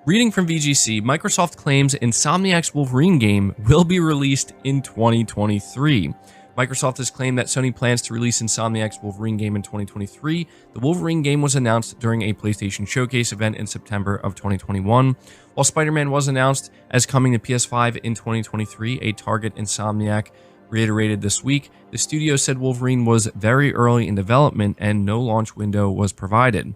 Reading from VGC, Microsoft claims Insomniac's Wolverine game will be released in 2023. Microsoft has claimed that Sony plans to release Insomniac's Wolverine game in 2023. The Wolverine game was announced during a PlayStation Showcase event in September of 2021. While Spider-Man was announced as coming to PS5 in 2023, a target Insomniac reiterated this week. The studio said Wolverine was very early in development and no launch window was provided.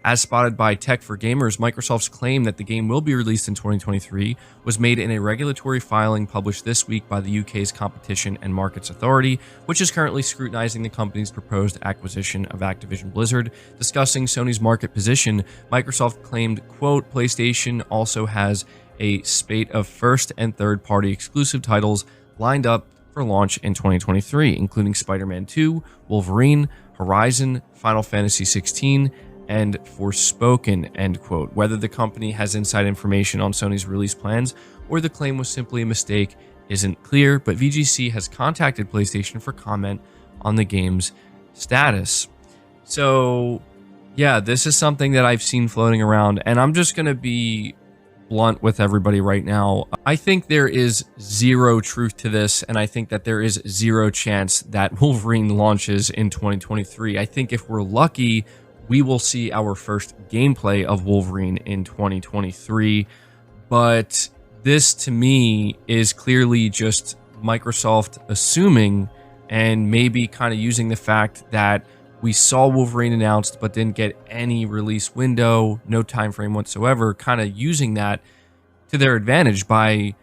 As spotted by Tech for Gamers, Microsoft's claim that the game will be released in 2023 was made in a regulatory filing published this week by the UK's Competition and Markets Authority, which is currently scrutinizing the company's proposed acquisition of Activision Blizzard. Discussing Sony's market position, Microsoft claimed, quote, PlayStation also has a spate of first and third-party exclusive titles lined up for launch in 2023, including Spider-Man 2, Wolverine, Horizon, Final Fantasy XVI, and Forspoken, end quote. Whether the company has inside information on Sony's release plans or the claim was simply a mistake isn't clear, but VGC has contacted PlayStation for comment on the game's status. So, yeah, this is something that I've seen floating around, and I'm just going to be blunt with everybody right now. I think there is zero truth to this, and I think that there is zero chance that Wolverine launches in 2023. I think if we're lucky, we will see our first gameplay of Wolverine in 2023, but this to me is clearly just Microsoft assuming and maybe kind of using the fact that we saw Wolverine announced but didn't get any release window, no time frame whatsoever, kind of using that to their advantage by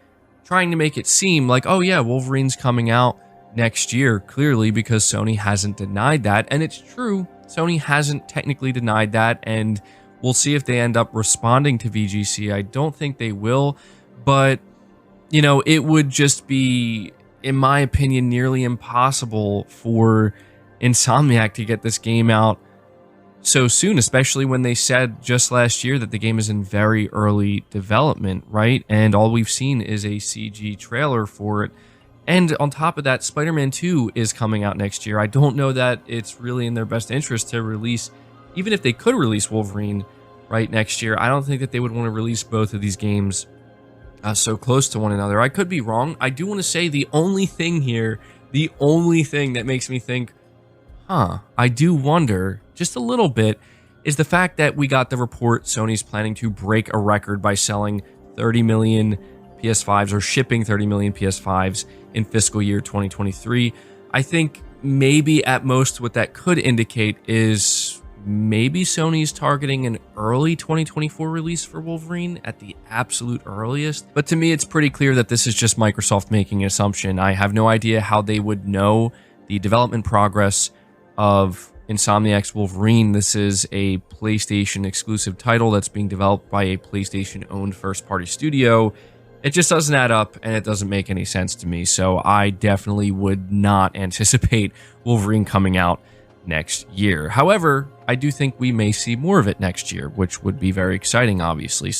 trying to make it seem like, oh yeah, Wolverine's coming out next year, clearly, because Sony hasn't denied that, and it's true. Sony hasn't technically denied that, and we'll see if they end up responding to VGC. I don't think they will, but, you know, it would just be, in my opinion, nearly impossible for Insomniac to get this game out so soon, especially when they said just last year that the game is in very early development, right? And all we've seen is a CG trailer for it. And on top of that, Spider-Man 2 is coming out next year. I don't know that it's really in their best interest to release, even if they could release Wolverine right next year, I don't think that they would want to release both of these games so close to one another. I could be wrong. I do want to say the only thing here, the only thing that makes me think, I do wonder just a little bit, is the fact that we got the report Sony's planning to break a record by selling 30 million PS5s or shipping 30 million PS5s in fiscal year 2023. I think maybe at most what that could indicate is maybe Sony's targeting an early 2024 release for Wolverine at the absolute earliest. But to me, it's pretty clear that this is just Microsoft making an assumption. I have no idea how they would know the development progress of Insomniac's Wolverine. This is a PlayStation exclusive title that's being developed by a PlayStation-owned first-party studio. It just doesn't add up, and it doesn't make any sense to me. So I definitely would not anticipate Wolverine coming out next year. However, I do think we may see more of it next year, which would be very exciting, obviously.